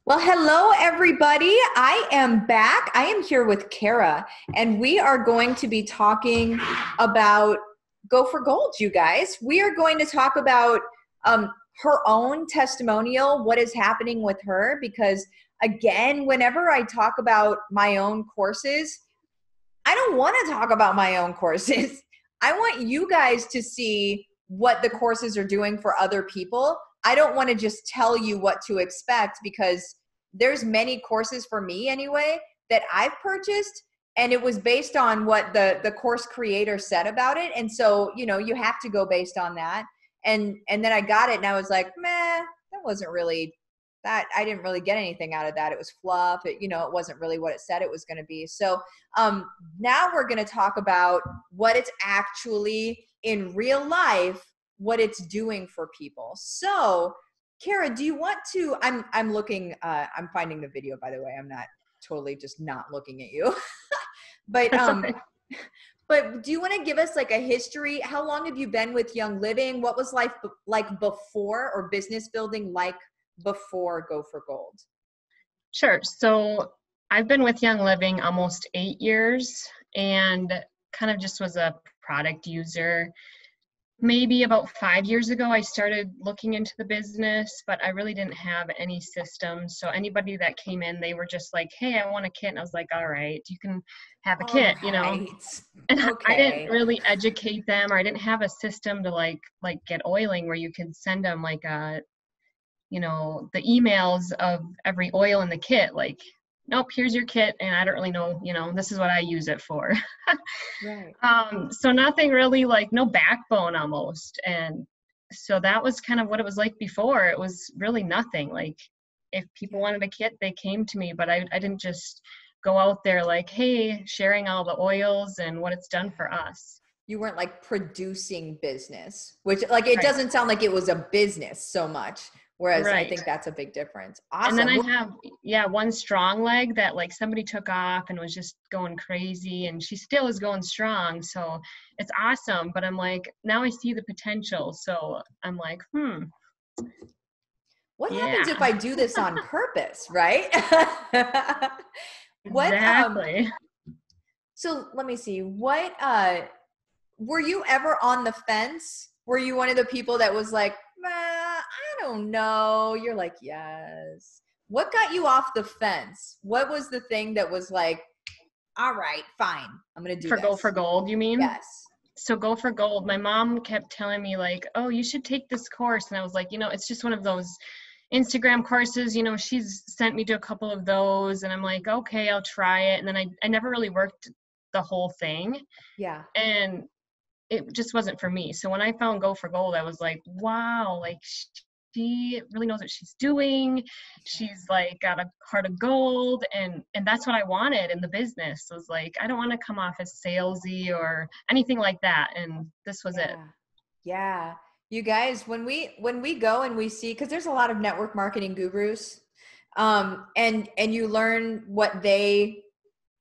Well, hello, everybody. I am back. I am here with Kara, and we are going to be talking about Go for Gold, you guys. We are going to talk about um, her own testimonial, what is happening with her, because again, whenever I talk about my own courses, I don't want to talk about my own courses. I want you guys to see what the courses are doing for other people. I don't want to just tell you what to expect because there's many courses for me anyway that I've purchased and it was based on what the course creator said about it. And so, you have to go based on that. And then I got it and I was like, meh, that wasn't really that. I didn't really get anything out of that. It was fluff. It wasn't really what it said it was going to be. So now we're going to talk about what it's actually in real life, what it's doing for people. So Kara, do you want to, I'm looking, I'm finding the video, by the way. I'm not totally just not looking at you, but, but do you want to give us like a history? How long have you been with Young Living? What was life like before, or business building like before Go for Gold? Sure. So I've been with Young Living almost 8 years and kind of just was a product user. Maybe about 5 years ago, I started looking into the business, but I really didn't have any systems. So anybody that came in, they were just like, hey, I want a kit. And I was like, all right, you can have a All kit. right. And I didn't Okay. really educate them, or I didn't have a system to like get oiling where you could send them like the emails of every oil in the kit, like, nope, here's your kit, and I don't really know, this is what I use it for. Right. So nothing really, like, no backbone almost. And so that was kind of what it was like before. It was really nothing. Like, if people wanted a kit, they came to me, but I didn't just go out there like, hey, sharing all the oils and what it's done for us. You weren't like producing business, which like it Right. doesn't sound like it was a business so much. Whereas I Right. think that's a big difference. And then Awesome. I Well, have, yeah, one strong leg that like somebody took off and was just going crazy, and she still is going strong. So it's awesome. But I'm like, now I see the potential. So I'm like, what happens if yeah, I do this on purpose, right? what exactly. So let me see. What were you ever on the fence? Were you one of the people that was like, I don't know? You're like, yes. What got you off the fence? What was the thing that was like, all right, fine, I'm gonna do Go for this? gold, you mean? Yes. So Go for Gold, my mom kept telling me like, oh, you should take this course. And I was like, it's just one of those Instagram courses, she's sent me to a couple of those, and I'm like, okay, I'll try it. And then I never really worked the whole thing, Yeah. and it just wasn't for me. So when I found Go for Gold, I was like, wow, like she really knows what she's doing. She's like got a heart of gold, and that's what I wanted in the business. So I was like, I don't want to come off as salesy or anything like that. And this was it. Yeah. Yeah. You guys, when we go and we see, because there's a lot of network marketing gurus, and you learn what they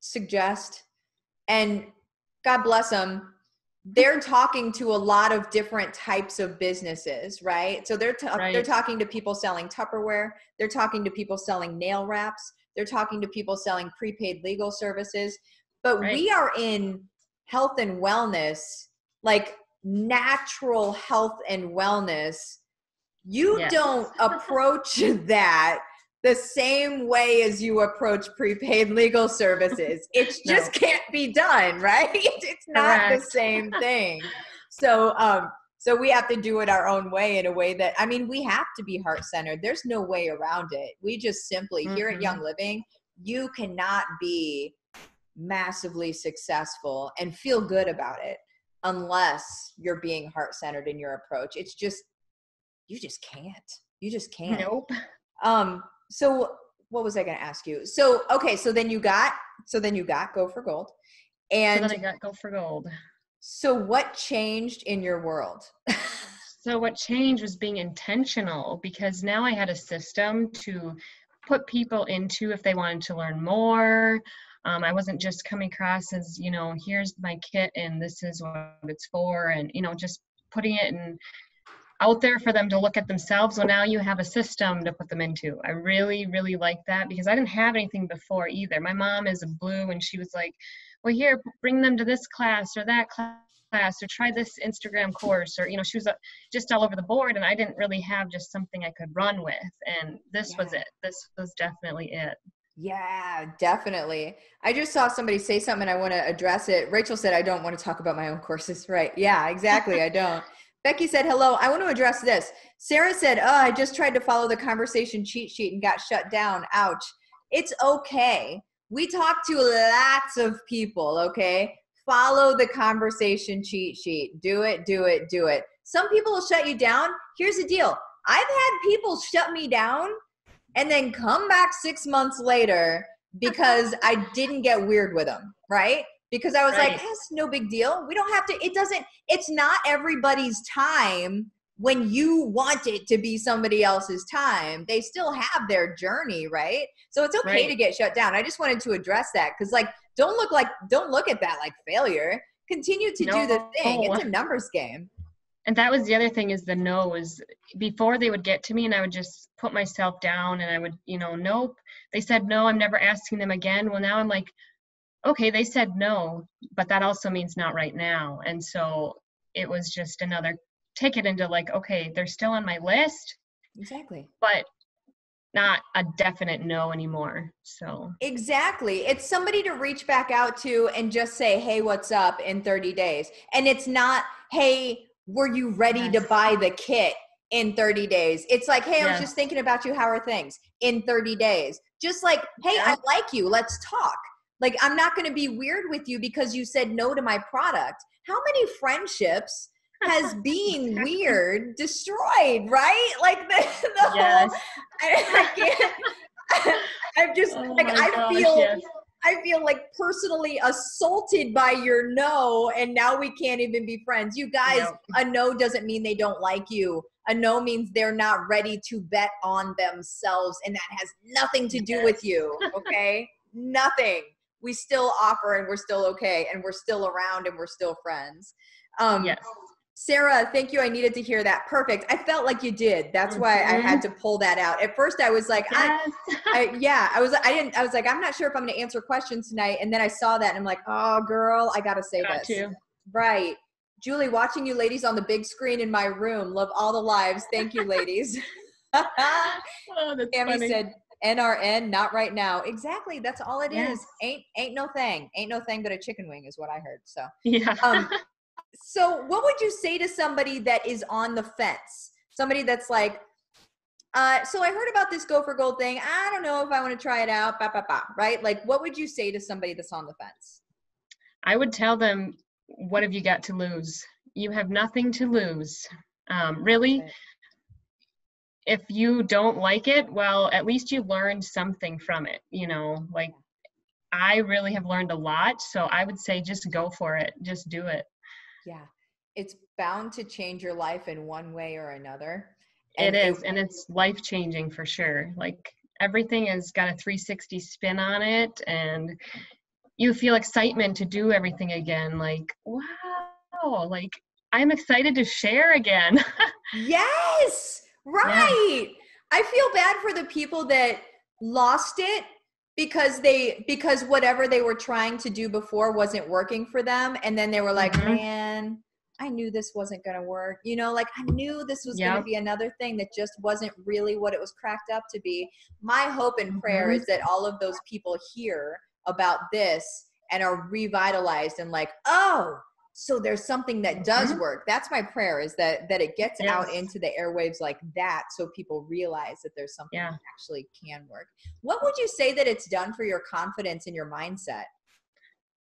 suggest, and God bless them, they're talking to a lot of different types of businesses, right? So they're Right. talking to people selling Tupperware, they're talking to people selling nail wraps, they're talking to people selling prepaid legal services, but Right. we are in health and wellness, like natural health and wellness. You Yes. don't approach that the same way as you approach prepaid legal services. It No. just can't be done, right? It's not the Correct. same thing. So we have to do it our own way, in a way that, I mean, we have to be heart-centered. There's no way around it. We just simply, here at Mm-hmm. Young Living, you cannot be massively successful and feel good about it unless you're being heart-centered in your approach. It's just, you just can't. You just can't. Nope. So what was I going to ask you? So, okay. So then you got Go for Gold. So then And I got Go for Gold. so what changed in your world? So what changed was being intentional, because now I had a system to put people into if they wanted to learn more. I wasn't just coming across as, here's my kit and this is what it's for, and, just putting it in out there for them to look at themselves. Well, now you have a system to put them into. I really, really like that because I didn't have anything before either. My mom is a blue and she was like, well, here, bring them to this class or that class or try this Instagram course, or, she was just all over the board, and I didn't really have just something I could run with. And this was it. This was definitely it. Yeah, definitely. I just saw somebody say something and I want to address it. Rachel said, I don't want to talk about my own courses. Right. Yeah, exactly. I don't. Becky said, hello, I want to address this. Sarah said, oh, I just tried to follow the conversation cheat sheet and got shut down. Ouch. It's okay. We talk to lots of people, okay? Follow the conversation cheat sheet. Do it, do it, do it. Some people will shut you down. Here's the deal. I've had people shut me down and then come back 6 months later because I didn't get weird with them, right? Because I was like, that's no big deal. We don't have to, it's not everybody's time when you want it to be somebody else's time. They still have their journey, right? So it's okay to get shut down. I just wanted to address that because don't look at that like failure. Continue to do the thing. It's a numbers game. And that was the other thing, is the no's. Before they would get to me and I would just put myself down and I would, nope. They said no, I'm never asking them again. Well, now I'm like, okay, they said no, but that also means not right now. And so it was just another ticket into like, okay, they're still on my list. Exactly. But not a definite no anymore. So exactly. It's somebody to reach back out to and just say, hey, what's up in 30 days? And it's not, hey, were you ready to buy the kit in 30 days? It's like, hey, I was just thinking about you. How are things in 30 days? Just like, hey, I like you. Let's talk. Like, I'm not going to be weird with you because you said no to my product. How many friendships has being weird destroyed, right? Like the whole, I can't, I'm just I feel like personally assaulted by your no, and now we can't even be friends. You guys, a no doesn't mean they don't like you. A no means they're not ready to bet on themselves, and that has nothing to do with you, okay? Nothing. We still offer, and we're still okay, and we're still around, and we're still friends. Sarah, thank you. I needed to hear that. Perfect. I felt like you did. That's why I had to pull that out. At first I was like, I was like, I'm not sure if I'm going to answer questions tonight. And then I saw that and I'm like, oh girl, I got to say this. Right. Julie, watching you ladies on the big screen in my room. Love all the lives. Thank you, ladies. Tammy said, NRN, not right now. Exactly. That's all it is. Ain't no thing. Ain't no thing but a chicken wing is what I heard. So, so what would you say to somebody that is on the fence? Somebody that's like, so I heard about this Go for Gold thing. I don't know if I want to try it out, right? Like, what would you say to somebody that's on the fence? I would tell them, what have you got to lose? You have nothing to lose. Really, if you don't like it, well, at least you learned something from it. Like I really have learned a lot. So I would say just go for it. Just do it. Yeah. It's bound to change your life in one way or another. And it's life-changing for sure. Like everything has got a 360 spin on it, and you feel excitement to do everything again. Like, wow, like I'm excited to share again. Yes, right. Yeah. I feel bad for the people that lost it because whatever they were trying to do before wasn't working for them. And then they were like, man, I knew this wasn't going to work. Like I knew this was going to be another thing that just wasn't really what it was cracked up to be. My hope and prayer is that all of those people hear about this and are revitalized and like, oh, so there's something that does work. That's my prayer, is that it gets out into the airwaves like that, so people realize that there's something that actually can work. What would you say that it's done for your confidence and your mindset?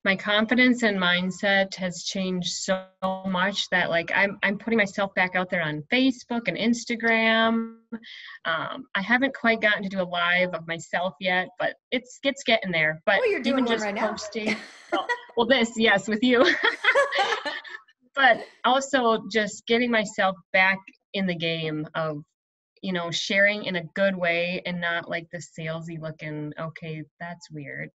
My confidence and mindset has changed so much that like I'm putting myself back out there on Facebook and Instagram. I haven't quite gotten to do a live of myself yet, but it's getting there. But you're doing even one just right posting, well, this, yes, with you. But also just getting myself back in the game of, sharing in a good way and not like the salesy looking, okay, that's weird.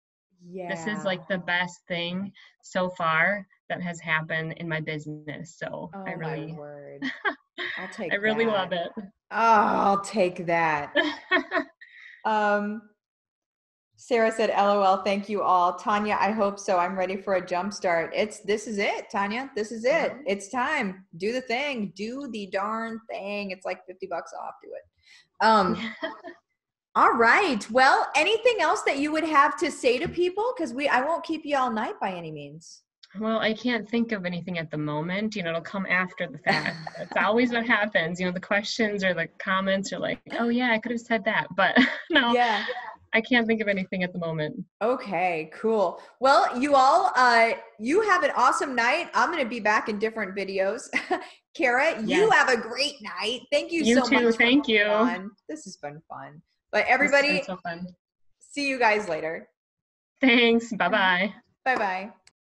Yeah. This is like the best thing so far that has happened in my business. So my word. I'll take I really that. love it. Oh, I'll take that. Sarah said, LOL, thank you all. Tanya, I hope so. I'm ready for a jump start. This is it, Tanya. This is it. Yeah. It's time. Do the thing. Do the darn thing. It's like $50 off. Do it. All right. Well, anything else that you would have to say to people? Because I won't keep you all night by any means. Well, I can't think of anything at the moment. It'll come after the fact. That's always what happens. The questions or the comments are like, oh yeah, I could have said that. But no, Yeah. I can't think of anything at the moment. Okay, cool. Well, you all, you have an awesome night. I'm going to be back in different videos. Kara, you Yes. have a great night. Thank you You so too. much. Thank you. Fun. This has been fun. But This has been everybody, so fun. see you guys later. Thanks. Bye-bye. Bye-bye.